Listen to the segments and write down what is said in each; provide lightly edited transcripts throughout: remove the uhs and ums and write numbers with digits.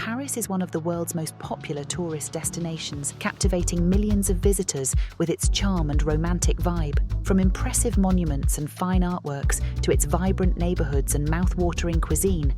Paris is one of the world's most popular tourist destinations, captivating millions of visitors with its charm and romantic vibe. From impressive monuments and fine artworks to its vibrant neighborhoods and mouth-watering cuisine,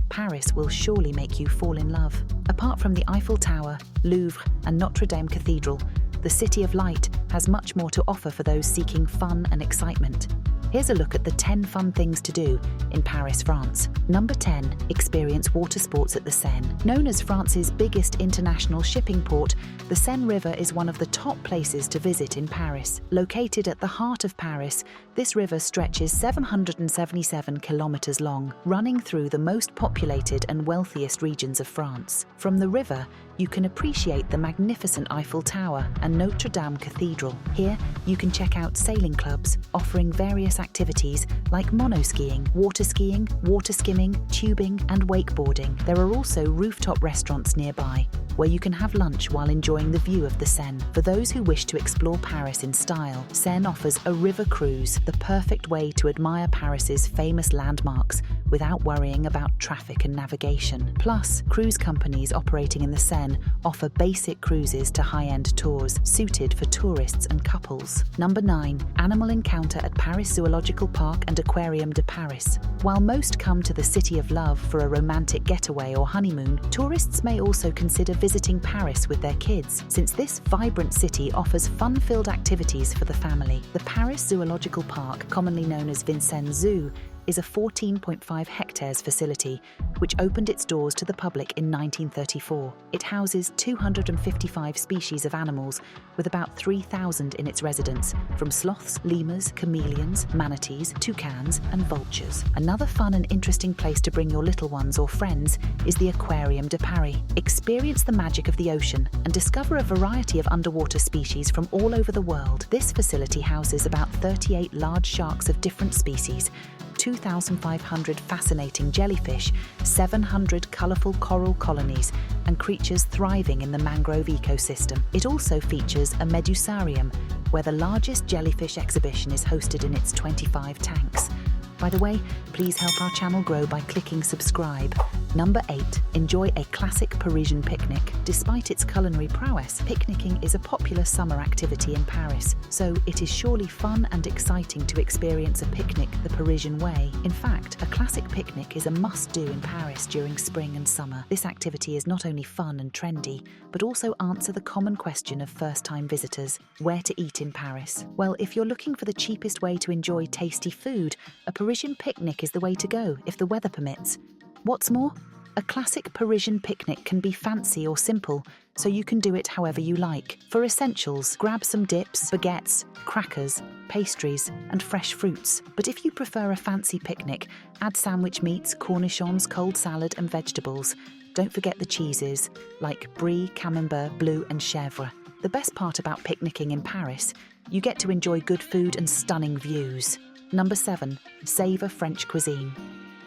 Paris will surely make you fall in love. Apart from the Eiffel Tower, Louvre, and Notre Cathedral, the City of Light has much more to offer for those seeking fun and excitement. Here's a look at the 10 fun things to do in Paris, France. Number 10. Experience water sports at the Seine. Known as France's biggest international shipping port, the Seine River is one of the top places to visit in Paris. Located at the heart of Paris, this river stretches 777 kilometers long, running through the most populated and wealthiest regions of France. From the river, you can appreciate the magnificent Eiffel Tower and Notre Dame Cathedral. Here, you can check out sailing clubs, offering various activities like monoskiing, water skimming, tubing, and wakeboarding. There are also rooftop restaurants nearby, where you can have lunch while enjoying the view of the Seine. For those who wish to explore Paris in style, Seine offers a river cruise, the perfect way to admire Paris's famous landmarks without worrying about traffic and navigation. Plus, cruise companies operating in the Seine offer basic cruises to high-end tours, suited for tourists and couples. Number 9. Animal encounter at Paris Zoological Park and Aquarium de Paris. While most come to the City of Love for a romantic getaway or honeymoon, tourists may also consider visiting Paris with their kids, since this vibrant city offers fun-filled activities for the family. The Paris Zoological Park, commonly known as Vincennes Zoo, is a 14.5 hectares facility which opened its doors to the public in 1934. It houses 255 species of animals, with about 3,000 in its residence, from sloths, lemurs, chameleons, manatees, toucans, and vultures. Another fun and interesting place to bring your little ones or friends is the Aquarium de Paris. Experience the magic of the ocean and discover a variety of underwater species from all over the world. This facility houses about 38 large sharks of different species, 2,500 fascinating jellyfish, 700 colourful coral colonies, and creatures thriving in the mangrove ecosystem. It also features a medusarium, where the largest jellyfish exhibition is hosted in its 25 tanks. By the way, please help our channel grow by clicking subscribe. Number 8. Enjoy a classic Parisian picnic. Despite its culinary prowess, picnicking is a popular summer activity in Paris, so it is surely fun and exciting to experience a picnic the Parisian way. In fact, a classic picnic is a must-do in Paris during spring and summer. This activity is not only fun and trendy, but also answer the common question of first-time visitors: where to eat in Paris? Well, if you're looking for the cheapest way to enjoy tasty food, a Parisian picnic is the way to go if the weather permits. What's more, a classic Parisian picnic can be fancy or simple, so you can do it however you like. For essentials, grab some dips, baguettes, crackers, pastries, and fresh fruits. But if you prefer a fancy picnic, add sandwich meats, cornichons, cold salad, and vegetables. Don't forget the cheeses, like brie, camembert, bleu, and chèvre. The best part about picnicking in Paris, you get to enjoy good food and stunning views. Number 7. Savor French cuisine.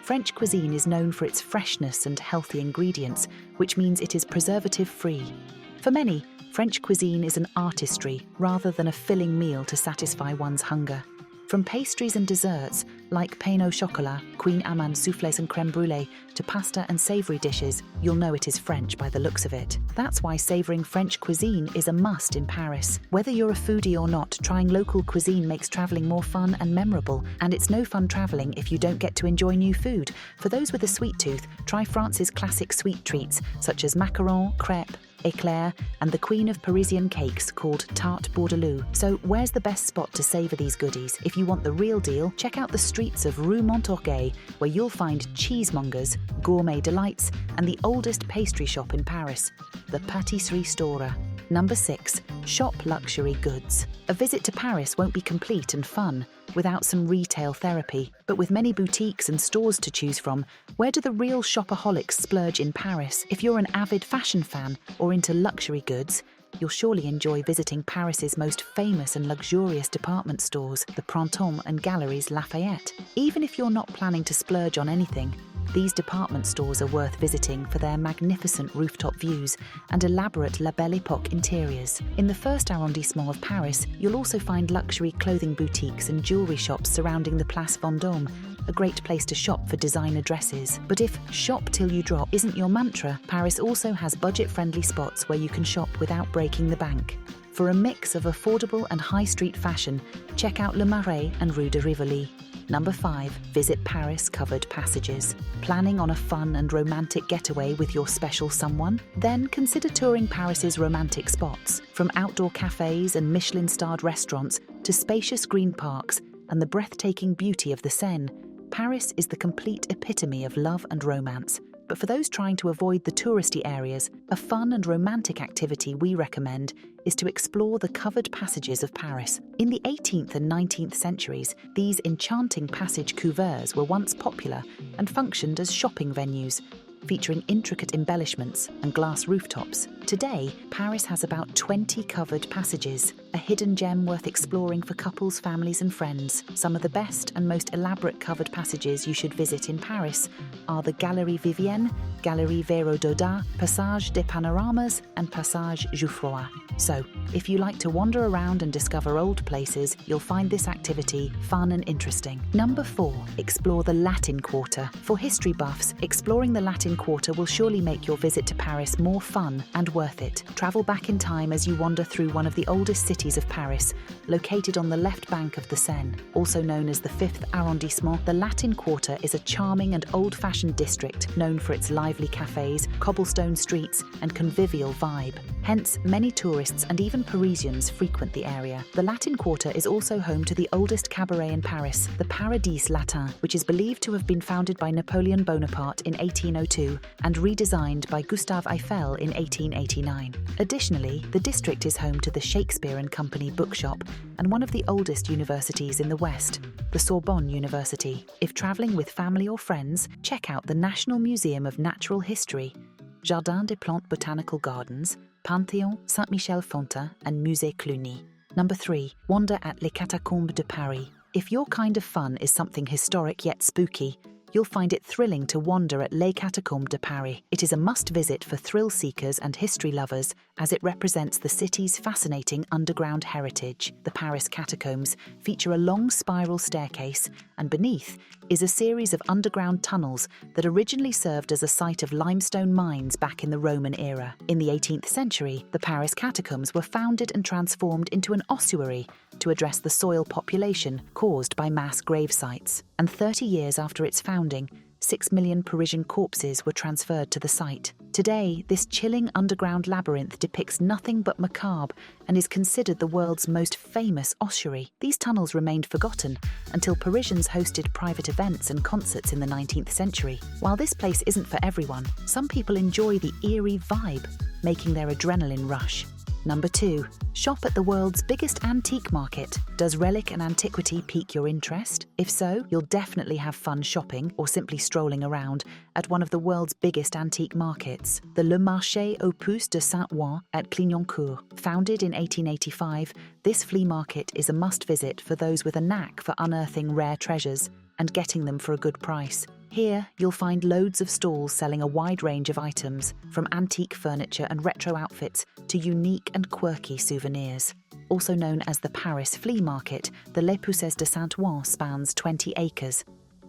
French cuisine is known for its freshness and healthy ingredients, which means it is preservative-free. For many, French cuisine is an artistry rather than a filling meal to satisfy one's hunger. From pastries and desserts, like pain au chocolat, queen amande soufflés and crème brûlée, to pasta and savoury dishes, you'll know it is French by the looks of it. That's why savouring French cuisine is a must in Paris. Whether you're a foodie or not, trying local cuisine makes travelling more fun and memorable, and it's no fun travelling if you don't get to enjoy new food. For those with a sweet tooth, try France's classic sweet treats, such as macarons, crêpes, Eclairs, and the queen of Parisian cakes called tarte bourdelou. So where's the best spot to savour these goodies? If you want the real deal, check out the streets of Rue Montmartre, where you'll find cheesemongers, gourmet delights, and the oldest pastry shop in Paris, the Pâtisserie Store. Number 6. Shop luxury goods. A visit to Paris won't be complete and fun without some retail therapy. But with many boutiques and stores to choose from, where do the real shopaholics splurge in Paris? If you're an avid fashion fan or into luxury goods, you'll surely enjoy visiting Paris's most famous and luxurious department stores, the Printemps and Galeries Lafayette. Even if you're not planning to splurge on anything, These department stores are worth visiting for their magnificent rooftop views and elaborate La Belle Époque interiors. In the first arrondissement of Paris, you'll also find luxury clothing boutiques and jewelry shops surrounding the Place Vendôme, a great place to shop for designer dresses. But if shop till you drop isn't your mantra, Paris also has budget-friendly spots where you can shop without breaking the bank. For a mix of affordable and high street fashion, check out Le Marais and Rue de Rivoli. Number 5. Visit Paris covered passages. Planning on a fun and romantic getaway with your special someone? Then consider touring Paris's romantic spots. From outdoor cafes and Michelin-starred restaurants to spacious green parks and the breathtaking beauty of the Seine, Paris is the complete epitome of love and romance. But for those trying to avoid the touristy areas, a fun and romantic activity we recommend is to explore the covered passages of Paris. In the 18th and 19th centuries, these enchanting passage couverts were once popular and functioned as shopping venues, featuring intricate embellishments and glass rooftops. Today, Paris has about 20 covered passages, a hidden gem worth exploring for couples, families and friends. Some of the best and most elaborate covered passages you should visit in Paris are the Galerie Vivienne, Galerie Véro d'Auda, Passage des Panoramas and Passage Jouffroy. So, if you like to wander around and discover old places, you'll find this activity fun and interesting. Number 4. Explore the Latin Quarter. For history buffs, exploring the Latin Quarter will surely make your visit to Paris more fun and worth it. Travel back in time as you wander through one of the oldest cities of Paris, located on the left bank of the Seine. Also known as the 5th arrondissement, the Latin Quarter is a charming and old-fashioned district known for its lively cafes, cobblestone streets, and convivial vibe. Hence, many tourists and even Parisians frequent the area. The Latin Quarter is also home to the oldest cabaret in Paris, the Paradis Latin, which is believed to have been founded by Napoleon Bonaparte in 1802 and redesigned by Gustave Eiffel in 1889. Additionally, the district is home to the Shakespeare and Company bookshop and one of the oldest universities in the West, the Sorbonne University. If traveling with family or friends, check out the National Museum of Natural History, Jardin des Plantes Botanical Gardens, Panthéon, Saint-Michel-Fontain and Musée Cluny. Number 3. Wander at Les Catacombs de Paris. If your kind of fun is something historic yet spooky, you'll find it thrilling to wander at Les Catacombs de Paris. It is a must-visit for thrill seekers and history lovers as it represents the city's fascinating underground heritage. The Paris catacombs feature a long spiral staircase, and beneath is a series of underground tunnels that originally served as a site of limestone mines back in the Roman era. In the 18th century, the Paris catacombs were founded and transformed into an ossuary to address the soil population caused by mass grave sites. And 30 years after its founding, 6 million Parisian corpses were transferred to the site. Today, this chilling underground labyrinth depicts nothing but macabre and is considered the world's most famous ossuary. These tunnels remained forgotten until Parisians hosted private events and concerts in the 19th century. While this place isn't for everyone, some people enjoy the eerie vibe, making their adrenaline rush. Number 2. Shop at the world's biggest antique market. Does relic and antiquity pique your interest? If so, you'll definitely have fun shopping or simply strolling around at one of the world's biggest antique markets, the Le Marché aux Puces de Saint-Ouen at Clignancourt. Founded in 1885, this flea market is a must-visit for those with a knack for unearthing rare treasures and getting them for a good price. Here, you'll find loads of stalls selling a wide range of items, from antique furniture and retro outfits to unique and quirky souvenirs. Also known as the Paris Flea Market, the Les Puces de Saint-Ouen spans 20 acres.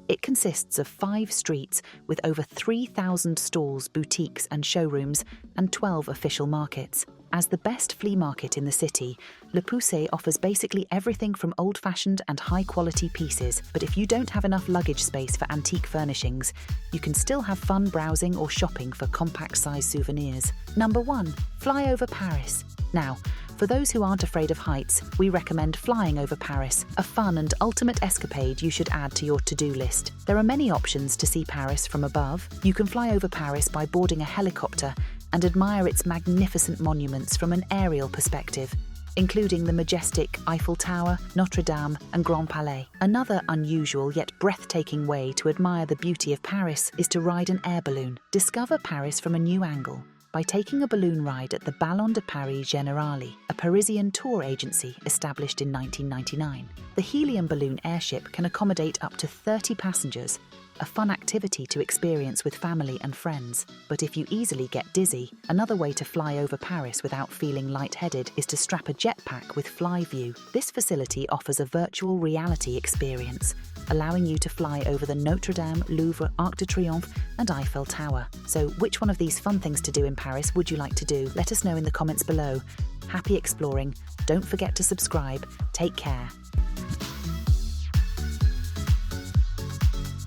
It consists of 5 streets with over 3,000 stalls, boutiques and showrooms, and 12 official markets. As the best flea market in the city, Le Pouce offers basically everything from old-fashioned and high-quality pieces, but if you don't have enough luggage space for antique furnishings, you can still have fun browsing or shopping for compact-sized souvenirs. Number 1. Fly over Paris. Now, for those who aren't afraid of heights, we recommend flying over Paris, a fun and ultimate escapade you should add to your to-do list. There are many options to see Paris from above. You can fly over Paris by boarding a helicopter and admire its magnificent monuments from an aerial perspective, including the majestic Eiffel Tower, Notre Dame, and Grand Palais. Another unusual yet breathtaking way to admire the beauty of Paris is to ride an air balloon. Discover Paris from a new angle, by taking a balloon ride at the Ballon de Paris Generali, a Parisian tour agency established in 1999. The helium balloon airship can accommodate up to 30 passengers, a fun activity to experience with family and friends. But if you easily get dizzy, another way to fly over Paris without feeling lightheaded is to strap a jetpack with Flyview. This facility offers a virtual reality experience, allowing you to fly over the Notre Dame, Louvre, Arc de Triomphe, and Eiffel Tower. So which one of these fun things to do in Paris would you like to do? Let us know in the comments below. Happy exploring. Don't forget to subscribe. Take care.